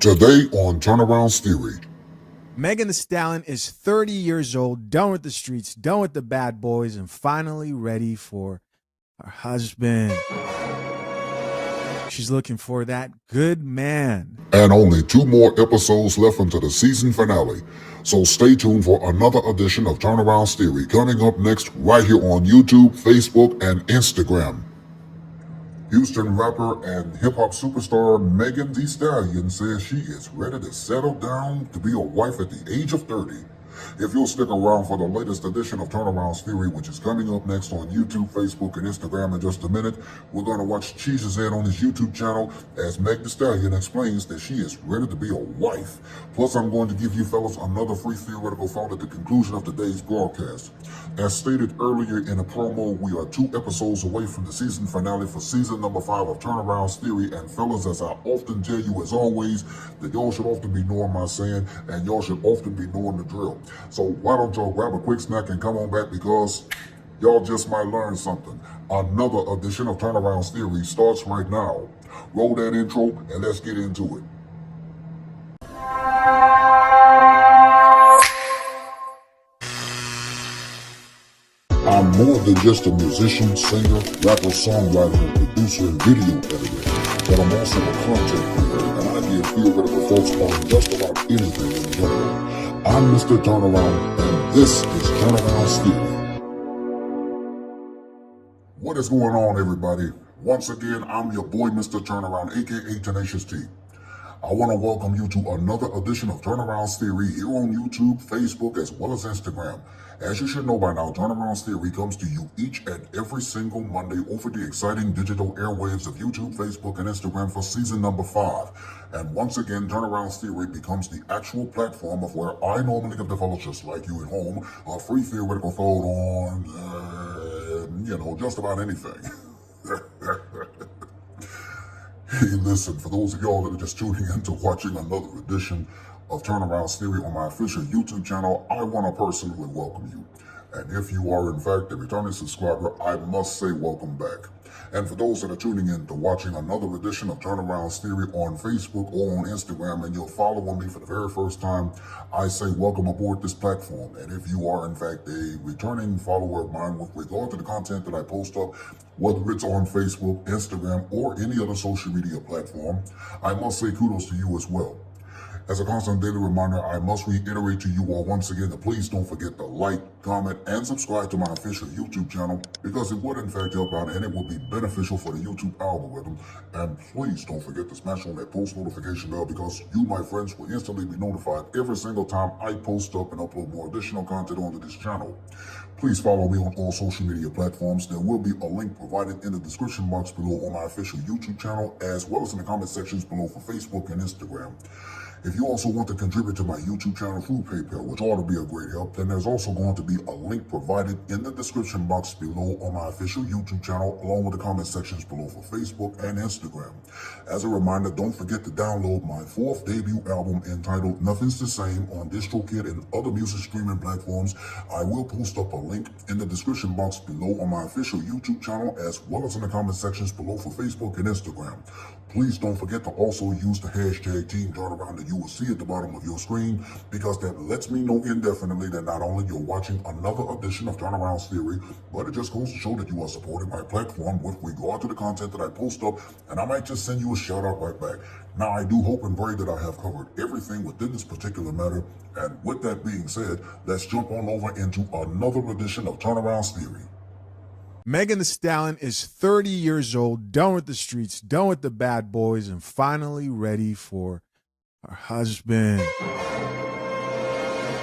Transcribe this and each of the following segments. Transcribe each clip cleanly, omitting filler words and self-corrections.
Today on Turneround's Theory. Megan Thee Stallion is 30 years old, done with the streets, done with the bad boys, and finally ready for her husband. She's looking for that good man. And only 2 more episodes left until the season finale. So stay tuned for another edition of Turneround's Theory coming up next right here on YouTube, Facebook, and Instagram. Houston rapper and hip-hop superstar Megan Thee Stallion says she is ready to settle down to be a wife at the age of 30. If you'll stick around for the latest edition of Turneround's Theory, which is coming up next on YouTube, Facebook, and Instagram in just a minute, we're going to watch Chisha Zed on his YouTube channel as Megan Thee Stallion explains that she is ready to be a wife. Plus, I'm going to give you fellas another free theoretical thought at the conclusion of today's broadcast. As stated earlier in a promo, we are 2 episodes away from the season finale for season number 5 of Turneround's Theory. And fellas, as I often tell you as always, that y'all should often be knowing my saying, and y'all should often be knowing the drill. So why don't y'all grab a quick snack and come on back, because y'all just might learn something. Another edition of Turneround's Theory starts right now. Roll that intro and let's get into it. I'm more than just a musician, singer, rapper, songwriter, producer, and video editor, but I'm also a content creator, and I give theoretical thoughts on just about anything in general. I'm Mr. Turnaround, and this is Turneround's Theory. What is going on, everybody? Once again, I'm your boy, Mr. Turnaround, aka Tenacious T. I want to welcome you to another edition of Turneround's Theory here on YouTube, Facebook, as well as Instagram. As you should know by now, Turneround's Theory comes to you each and every single Monday over the exciting digital airwaves of YouTube, Facebook, and Instagram for season number 5. And once again, Turneround's Theory becomes the actual platform of where I normally give the fellows just like you at home a free theoretical thought on, just about anything. Hey, listen, for those of y'all that are just tuning in to watching another edition of Turneround's Theory on my official YouTube channel, I want to personally welcome you. And if you are, in fact, a returning subscriber, I must say welcome back. And for those that are tuning in to watching another edition of Turneround's Theory on Facebook or on Instagram, and you're following me for the very first time, I say welcome aboard this platform. And if you are, in fact, a returning follower of mine with regard to the content that I post up, whether it's on Facebook, Instagram, or any other social media platform, I must say kudos to you as well. As a constant daily reminder, I must reiterate to you all once again that please don't forget to like, comment, and subscribe to my official YouTube channel, because it would in fact help out and it will be beneficial for the YouTube algorithm. And please don't forget to smash on that post notification bell, because you, my friends, will instantly be notified every single time I post up and upload more additional content onto this channel. Please follow me on all social media platforms. There will be a link provided in the description box below on my official YouTube channel, as well as in the comment sections below for Facebook and Instagram. If you also want to contribute to my YouTube channel through PayPal, which ought to be a great help, then there's also going to be a link provided in the description box below on my official YouTube channel, along with the comment sections below for Facebook and Instagram. As a reminder, don't forget to download my 4th debut album entitled Nothing's the Same on DistroKid and other music streaming platforms. I will post up a link in the description box below on my official YouTube channel, as well as in the comment sections below for Facebook and Instagram. Please don't forget to also use the hashtag TeamTurnaround that you will see at the bottom of your screen, because that lets me know indefinitely that not only you're watching another edition of Turneround's Theory, but it just goes to show that you are supporting my platform with regard to the content that I post up, and I might just send you a shout out right back. Now, I do hope and pray that I have covered everything within this particular matter, and with that being said, let's jump on over into another edition of Turneround's Theory. Megan Thee Stallion is 30 years old, done with the streets, done with the bad boys, and finally ready for her husband.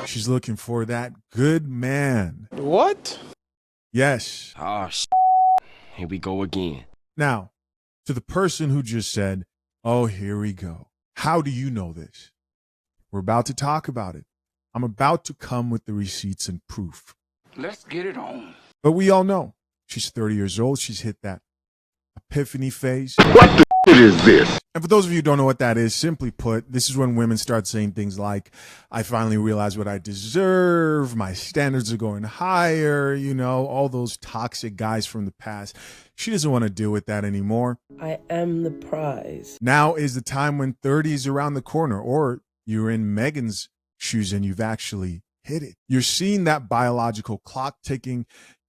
She's looking for that good man. What? Yes. Oh, here we go again. Now, to the person who just said, oh, here we go. How do you know this? We're about to talk about it. I'm about to come with the receipts and proof. Let's get it on. But we all know she's 30 years old. She's hit that epiphany phase. What the shit is this? And for those of you who don't know what that is, simply put, this is when women start saying things like, I finally realize what I deserve, my standards are going higher, you know, all those toxic guys from the past. She doesn't want to deal with that anymore. I am the prize. Now is the time when 30 is around the corner, or you're in Megan's shoes and you've actually hit it. You're seeing that biological clock ticking.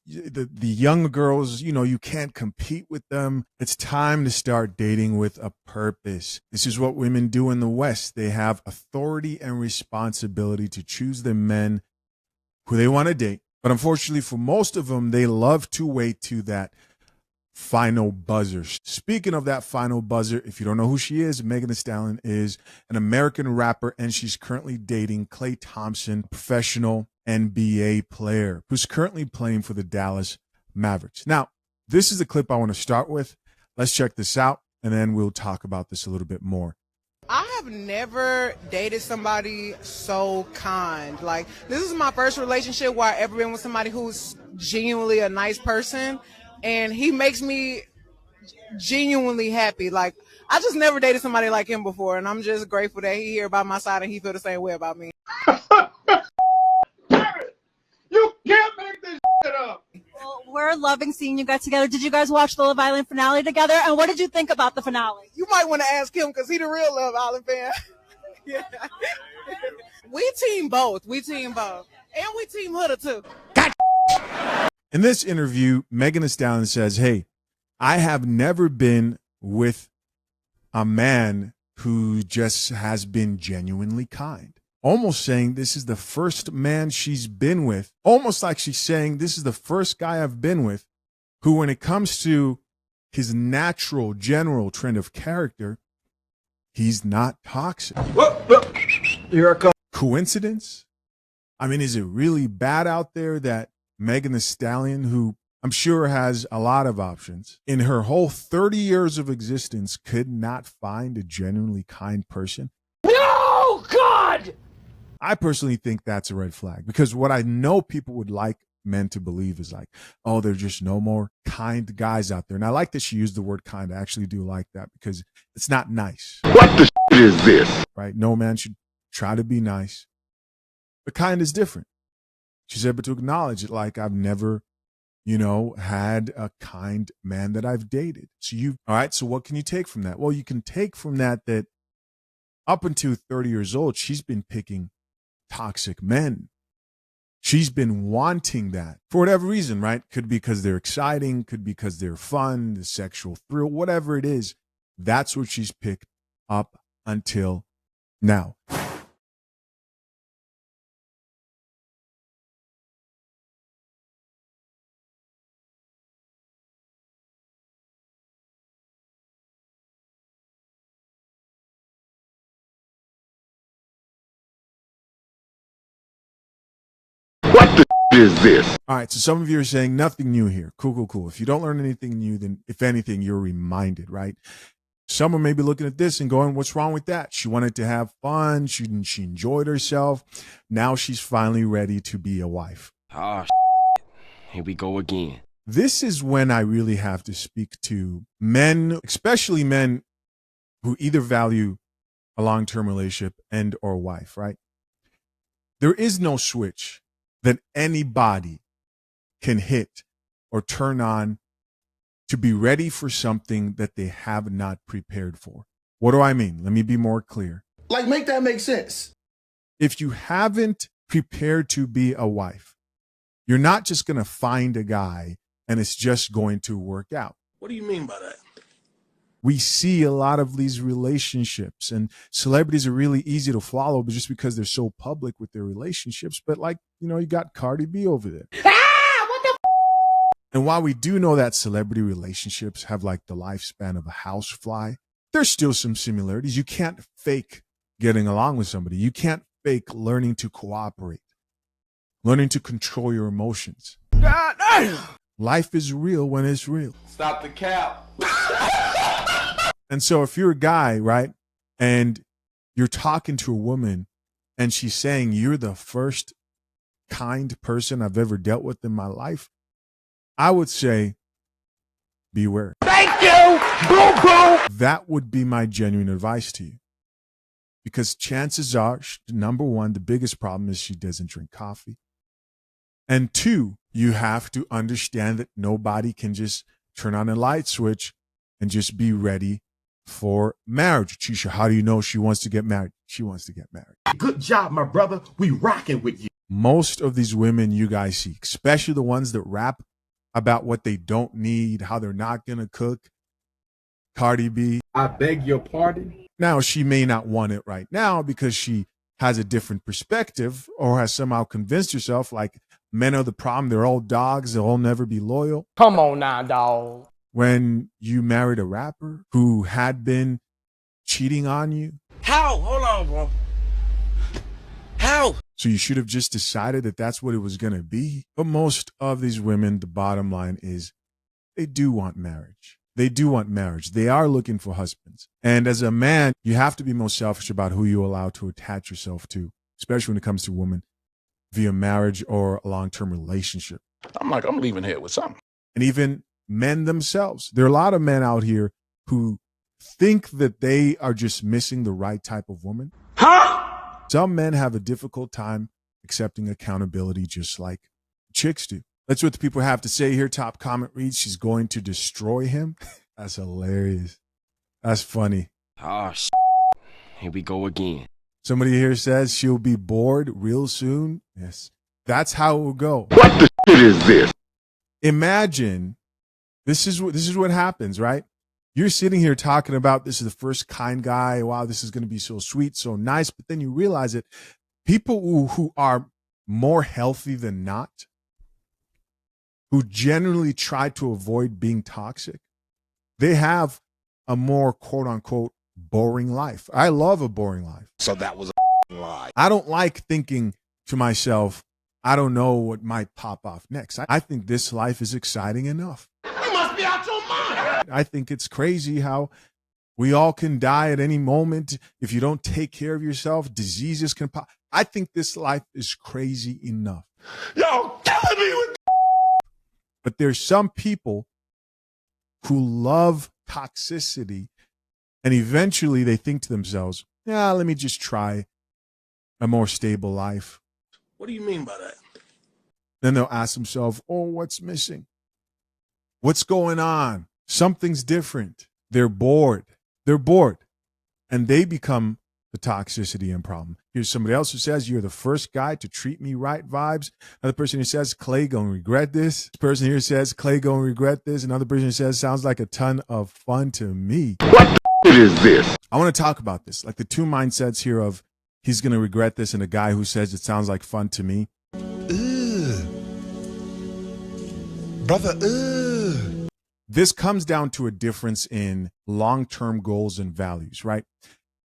The young girls, you know, you can't compete with them. It's time to start dating with a purpose. This is what women do in the West. They have authority and responsibility to choose the men who they want to date. But unfortunately for most of them, they love to wait to that final buzzer. Speaking of that final buzzer, if you don't know who she is, Megan Thee Stallion is an American rapper, and she's currently dating Klay Thompson, professional NBA player who's currently playing for the Dallas Mavericks. Now, this is the clip I want to start with. Let's check this out, and then we'll talk about this a little bit more. I have never dated somebody so kind. Like, this is my first relationship where I've ever been with somebody who's genuinely a nice person, and he makes me genuinely happy. Like, I just never dated somebody like him before, and I'm just grateful that he here by my side and he feel the same way about me. You can't make this shit up. Well, we're loving seeing you guys together. Did you guys watch the Love Island finale together? And what did you think about the finale? You might want to ask him because he the real Love Island fan. Yeah. We team both. And we team Hooda too. In this interview, Megan Thee Stallion says, hey, I have never been with a man who just has been genuinely kind. Almost saying this is the first man she's been with. Almost like she's saying this is the first guy I've been with who, when it comes to his natural, general trend of character, he's not toxic. Here I come. Coincidence? I mean, is it really bad out there that Megan Thee Stallion, who I'm sure has a lot of options, in her whole 30 years of existence could not find a genuinely kind person? No, God! I personally think that's a red flag, because what I know people would like men to believe is like, oh, there's just no more kind guys out there. And I like that she used the word kind. I actually do like that because it's not nice. What the shit is this? Right? No man should try to be nice. But kind is different. She's able to acknowledge it, like, I've never, you know, had a kind man that I've dated. So all right, so what can you take from that? Well, you can take from that up until 30 years old, she's been picking toxic men. She's been wanting that for whatever reason, right? Could be because they're exciting, could be because they're fun, the sexual thrill, whatever it is. That's what she's picked up until now. What the shit is this? All right, so some of you are saying nothing new here. Cool. If you don't learn anything new, then if anything, you're reminded, right? Someone may be looking at this and going, what's wrong with that? She wanted to have fun. She enjoyed herself. Now she's finally ready to be a wife. Oh, here we go again. This is when I really have to speak to men, especially men who either value a long-term relationship and or wife, right? There is no switch that anybody can hit or turn on to be ready for something that they have not prepared for. What do I mean? Let me be more clear. Like, make that make sense. If you haven't prepared to be a wife, you're not just going to find a guy and it's just going to work out. What do you mean by that? We see a lot of these relationships, and celebrities are really easy to follow, but just because they're so public with their relationships. But like, you know, you got Cardi B over there. And while we do know that celebrity relationships have like the lifespan of a housefly, there's still some similarities. You can't fake getting along with somebody. You can't fake learning to cooperate, learning to control your emotions. God damn. Life is real when it's real. Stop the cap. And so if you're a guy, right, and you're talking to a woman and she's saying you're the first kind person I've ever dealt with in my life, I would say, beware. Thank you. That would be my genuine advice to you. Because chances are, number one, the biggest problem is she doesn't drink coffee. And two, you have to understand that nobody can just turn on a light switch and just be ready for marriage. Chisha, how do you know she wants to get married? She wants to get married. Good job, my brother. We rocking with you. Most of these women you guys see, especially the ones that rap about what they don't need, how they're not going to cook. Cardi B. I beg your pardon? Now, she may not want it right now because she has a different perspective or has somehow convinced herself like men are the problem. They're all dogs. They'll all never be loyal. Come on now, dog. When you married a rapper who had been cheating on you. How? Hold on, bro. How? So you should have just decided that that's what it was going to be. But most of these women, the bottom line is they do want marriage. They do want marriage. They are looking for husbands. And as a man, you have to be most selfish about who you allow to attach yourself to, especially when it comes to women via marriage or a long-term relationship. I'm leaving here with something. And even men themselves. There are a lot of men out here who think that they are just missing the right type of woman. Huh? Some men have a difficult time accepting accountability just like chicks do. That's what the people have to say here. Top comment reads, she's going to destroy him. That's hilarious. That's funny. Oh, here we go again. Somebody here says she'll be bored real soon. Yes, that's how it will go. What the shit is this? Imagine this is what happens, right? You're sitting here talking about this is the first kind guy. Wow, this is going to be so sweet, so nice. But then you realize that people who are more healthy than not, who generally try to avoid being toxic, they have a more quote unquote boring life. I love a boring life. So that was a lie. I don't like thinking to myself, I don't know what might pop off next. I think this life is exciting enough. You must be out your mind. I think it's crazy how we all can die at any moment. If you don't take care of yourself, diseases can pop. I think this life is crazy enough. Y'all killing me with. But there's some people who love toxicity, and eventually they think to themselves, yeah, let me just try a more stable life. What do you mean by that? Then they'll ask themselves, oh, what's missing? What's going on? Something's different. They're bored. They're bored. And they become the toxicity and problem. Here's somebody else who says, you're the first guy to treat me right vibes. Another person who says, Klay gonna regret this. This person here says, Klay gonna regret this. Another person who says, sounds like a ton of fun to me. What the shit is this? I want to talk about this. Like the two mindsets here of he's gonna regret this and a guy who says it sounds like fun to me. Brother, This comes down to a difference in long-term goals and values, right?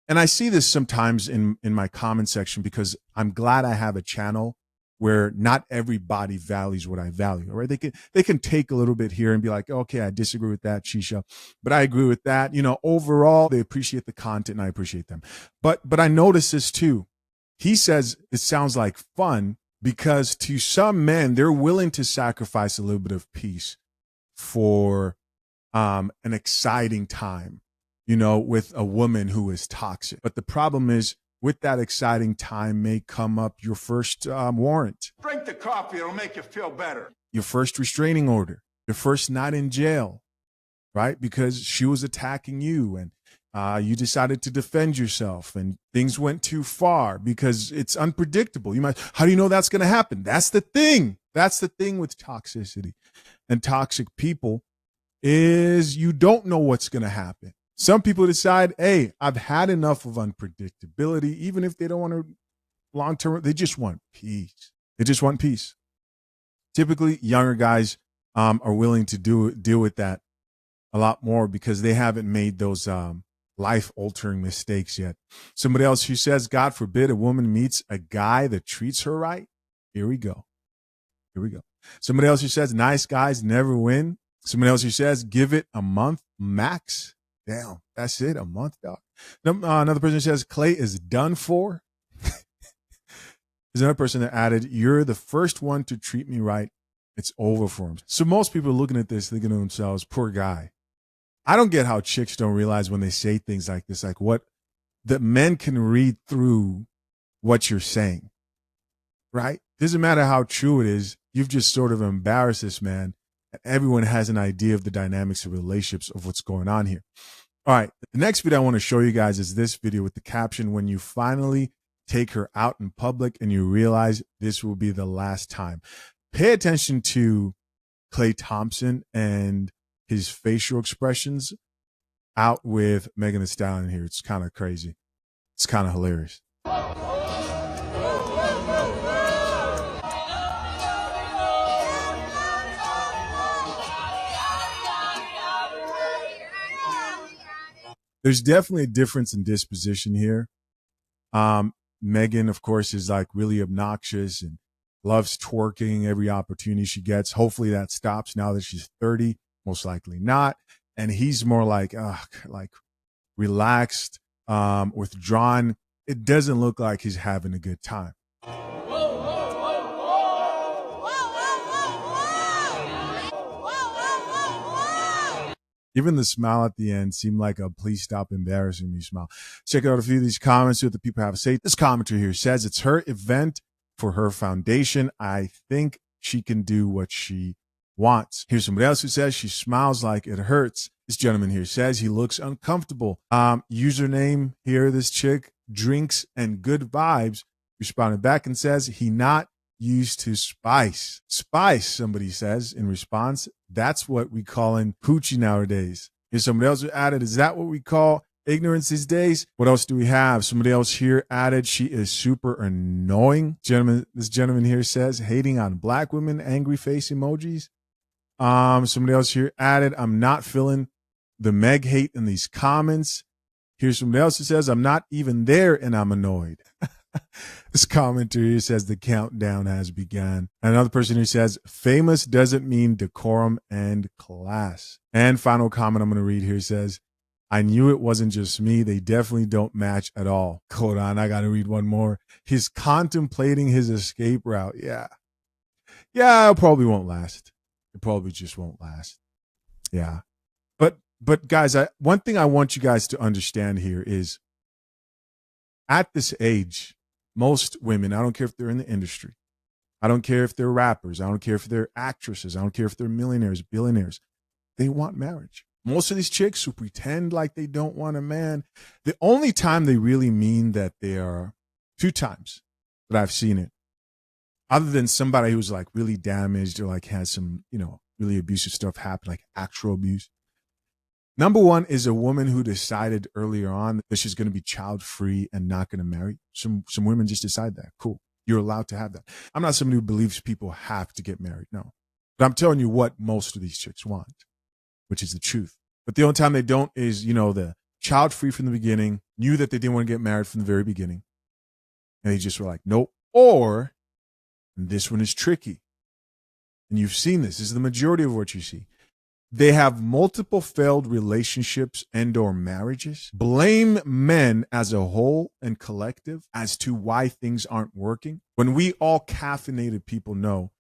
And I see this sometimes in my comment section because I'm glad I have a channel where not everybody values what I value, right? They can take a little bit here and be like, okay, I disagree with that, Chisha, but I agree with that. You know, overall, they appreciate the content and I appreciate them. But I notice this too. He says it sounds like fun because to some men, they're willing to sacrifice a little bit of peace for an exciting time, you know, with a woman who is toxic. But the problem is with that exciting time may come up your first warrant. Drink the coffee. It'll make you feel better. Your first restraining order, your first night in jail, right? Because she was attacking you and you decided to defend yourself and things went too far because it's unpredictable. How do you know that's going to happen? That's the thing. That's the thing with toxicity and toxic people is you don't know what's going to happen. Some people decide, hey, I've had enough of unpredictability, even if they don't want to long-term, they just want peace. They just want peace. Typically, younger guys are willing to deal with that a lot more because they haven't made those life-altering mistakes yet. Somebody else who says, God forbid a woman meets a guy that treats her right. Here we go. Here we go. Somebody else who says, nice guys never win. Somebody else who says, give it a month max. Damn, that's it, a month, dog. Another person says, Klay is done for. There's another person that added, you're the first one to treat me right. It's over for him. So most people are looking at this thinking to themselves, poor guy. I don't get how chicks don't realize when they say things like this, like what that men can read through what you're saying, right? Doesn't matter how true it is. You've just sort of embarrassed this man. Everyone has an idea of the dynamics of relationships of what's going on here. All right. The next video I want to show you guys is this video with the caption, "When you finally take her out in public and you realize this will be the last time." Pay attention to Klay Thompson and his facial expressions out with Megan Thee Stallion here. It's kind of crazy. It's kind of hilarious. There's definitely a difference in disposition here. Megan, of course, is like really obnoxious and loves twerking every opportunity she gets. Hopefully that stops now that she's 30. Most likely not. And he's more like relaxed, withdrawn. It doesn't look like he's having a good time. Even the smile at the end seemed like a "please stop embarrassing me" smile. Check out a few of these comments, see what the people have to say. This commenter here says it's her event for her foundation. I think she can do what she wants. Here's somebody else who says she smiles like it hurts. This gentleman here says he looks uncomfortable. Username here, this chick, Drinks and Good Vibes, responded back and says he not used to spice. Spice, somebody says in response. That's what we call in hoochie nowadays. Here's somebody else who added, is that what we call ignorance these days? What else do we have? Somebody else here added, she is super annoying. This gentleman here says, hating on black women, angry face emojis. Somebody else here added, I'm not feeling the Meg hate in these comments. Here's somebody else who says, I'm not even there and I'm annoyed. This commenter here says the countdown has begun. Another person who says famous doesn't mean decorum and class. And final comment I'm going to read here says, I knew it wasn't just me. They definitely don't match at all. Hold on, I got to read one more. He's contemplating his escape route. Yeah, it probably won't last. It probably just won't last. Yeah. But guys, one thing I want you guys to understand here is at this age, most women, I don't care if they're in the industry, I don't care if they're rappers, I don't care if they're actresses, I don't care if they're millionaires, billionaires, they want marriage. Most of these chicks who pretend like they don't want a man, the only time they really mean that they are, 2 times that I've seen it, other than somebody who's like really damaged or like has some, really abusive stuff happen, like actual abuse. Number one is a woman who decided earlier on that she's going to be child free and not going to marry. Some women just decide that. Cool. You're allowed to have that. I'm not somebody who believes people have to get married. No. But I'm telling you what most of these chicks want, which is the truth. But the only time they don't is, the child free from the beginning, knew that they didn't want to get married from the very beginning. And they just were like, nope. Or, and this one is tricky. And you've seen this. This is the majority of what you see. They have multiple failed relationships and or marriages, blame men as a whole and collective as to why things aren't working. When we all caffeinated people know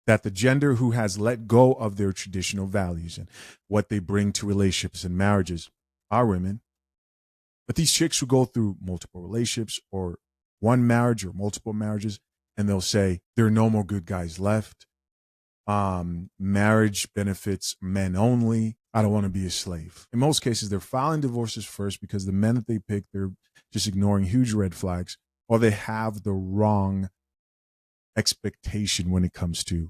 that the gender who has let go of their traditional values and what they bring to relationships and marriages are women. But these chicks who go through multiple relationships or one marriage or multiple marriages, and they'll say there are no more good guys left. Marriage benefits men only. I don't want to be a slave. In most cases, they're filing divorces first because the men that they pick, they're just ignoring huge red flags, or they have the wrong expectation when it comes to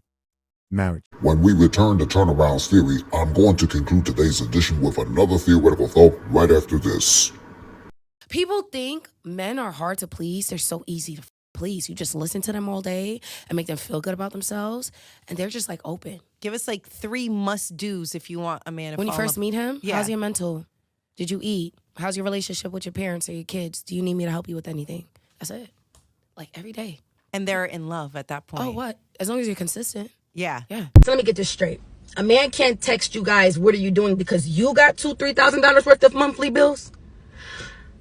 marriage. When we return to Turnaround's theory, I'm going to conclude today's edition with another theoretical thought right after this. People think men are hard to please. They're so easy to please. You just listen to them all day and make them feel good about themselves, and they're just like open. Give us like 3 must-dos if you want a man to When you first meet him, Yeah. How's your mental? Did you eat? How's your relationship with your parents or your kids? Do you need me to help you with anything? That's it. Like every day. And they're in love at that point. Oh, what? As long as you're consistent. Yeah. Yeah. So let me get this straight. A man can't text you guys, what are you doing, because you got $2,000-$3,000 worth of monthly bills?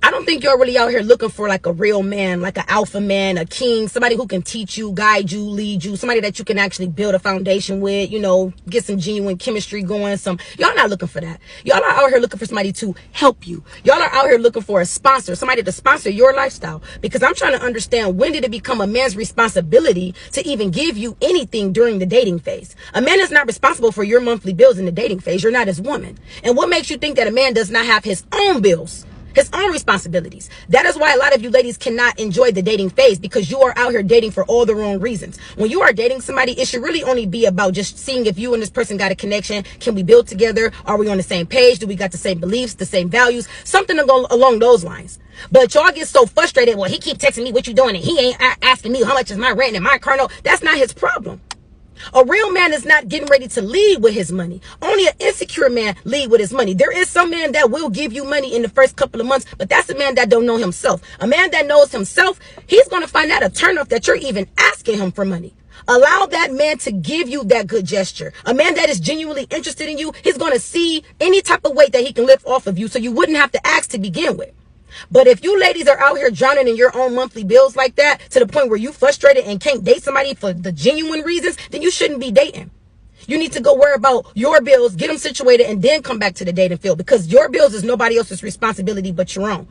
I don't think you're really out here looking for like a real man, like an alpha man, a king, somebody who can teach you, guide you, lead you, somebody that you can actually build a foundation with, you know, get some genuine chemistry going. Y'all not looking for that. Y'all are out here looking for somebody to help you. Y'all are out here looking for a sponsor, somebody to sponsor your lifestyle. Because I'm trying to understand, when did it become a man's responsibility to even give you anything during the dating phase? A man is not responsible for your monthly bills in the dating phase. You're not his woman. And what makes you think that a man does not have his own bills, his own responsibilities? That is why a lot of you ladies cannot enjoy the dating phase, because you are out here dating for all the wrong reasons. When you are dating somebody, it should really only be about just seeing if you and this person got a connection. Can we build together? Are we on the same page? Do we got the same beliefs, the same values? Something along those lines. But y'all get so frustrated. Well, he keep texting me, what you doing? And he ain't asking me how much is my rent and my car note. That's not his problem. A real man is not getting ready to lead with his money. Only an insecure man lead with his money. There is some man that will give you money in the first couple of months, but that's a man that don't know himself. A man that knows himself, he's going to find out a turnoff that you're even asking him for money. Allow that man to give you that good gesture. A man that is genuinely interested in you, he's going to see any type of weight that he can lift off of you, so you wouldn't have to ask to begin with. But if you ladies are out here drowning in your own monthly bills like that, to the point where you frustrated and can't date somebody for the genuine reasons, then you shouldn't be dating. You need to go worry about your bills, get them situated, and then come back to the dating field, because your bills is nobody else's responsibility but your own.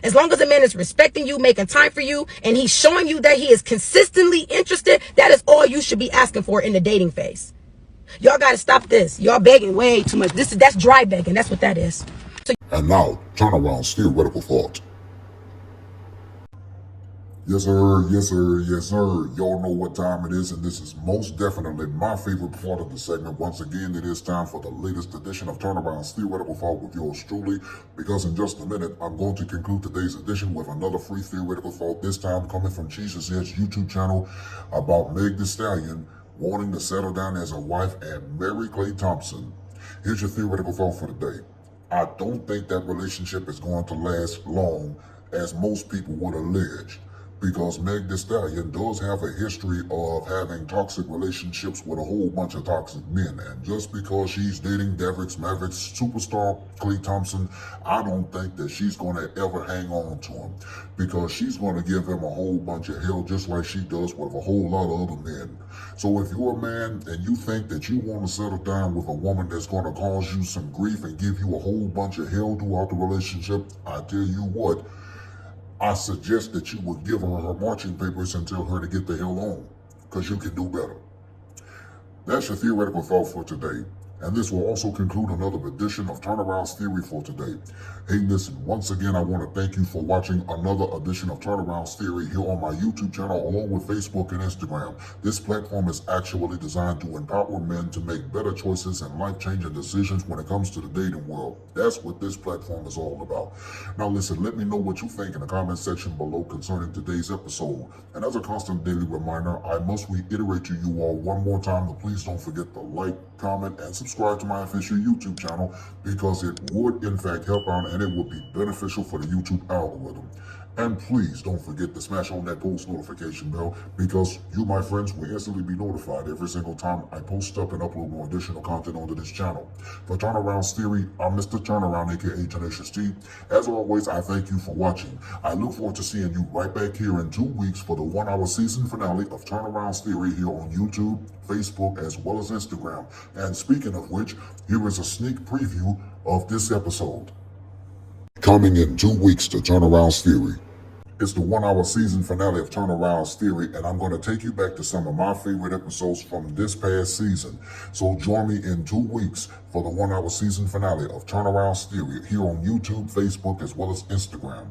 As long as a man is respecting you, making time for you, and he's showing you that he is consistently interested, that is all you should be asking for in the dating phase. Y'all got to stop this. Y'all begging way too much. That's dry begging. That's what that is. And now, Turneround's theoretical thought. Yes, sir, yes, sir, yes, sir. Y'all know what time it is, and this is most definitely my favorite part of the segment. Once again, it is time for the latest edition of Turneround's theoretical thought with yours truly, because in just a minute, I'm going to conclude today's edition with another free theoretical thought, this time coming from Chisha Zed's YouTube channel, about Megan Thee Stallion wanting to settle down as a wife and marry Klay Thompson. Here's your theoretical thought for the day. I don't think that relationship is going to last long, as most people would allege, because Megan Thee Stallion does have a history of having toxic relationships with a whole bunch of toxic men. And just because she's dating Dallas Mavericks superstar Klay Thompson, I don't think that she's going to ever hang on to him, because she's going to give him a whole bunch of hell, just like she does with a whole lot of other men. So if you're a man and you think that you want to settle down with a woman that's going to cause you some grief and give you a whole bunch of hell throughout the relationship, I tell you what, I suggest that you would give her her marching papers and tell her to get the hell on, because you can do better. That's your theoretical thought for today. And this will also conclude another edition of Turnaround's Theory for today. Hey, listen, once again, I want to thank you for watching another edition of Turnaround's Theory here on my YouTube channel, along with Facebook and Instagram. This platform is actually designed to empower men to make better choices and life-changing decisions when it comes to the dating world. That's what this platform is all about. Now, listen, let me know what you think in the comment section below concerning today's episode. And as a constant daily reminder, I must reiterate to you all one more time to please don't forget to like, comment, and subscribe to my official YouTube channel, because it would in fact help out and it would be beneficial for the YouTube algorithm. And please don't forget to smash on that post notification bell, because you, my friends, will instantly be notified every single time I post up and upload more additional content onto this channel. For Turnaround's Theory, I'm Mr. Turnaround, aka Tenacious T. As always, I thank you for watching. I look forward to seeing you right back here in 2 weeks for the 1-hour season finale of Turnaround's Theory here on YouTube, Facebook, as well as Instagram. And speaking of which, here is a sneak preview of this episode. Coming in 2 weeks to Turnaround's Theory. It's the 1-hour season finale of Turnaround's Theory, and I'm going to take you back to some of my favorite episodes from this past season. So join me in 2 weeks for the 1-hour season finale of Turnaround's Theory here on YouTube, Facebook, as well as Instagram.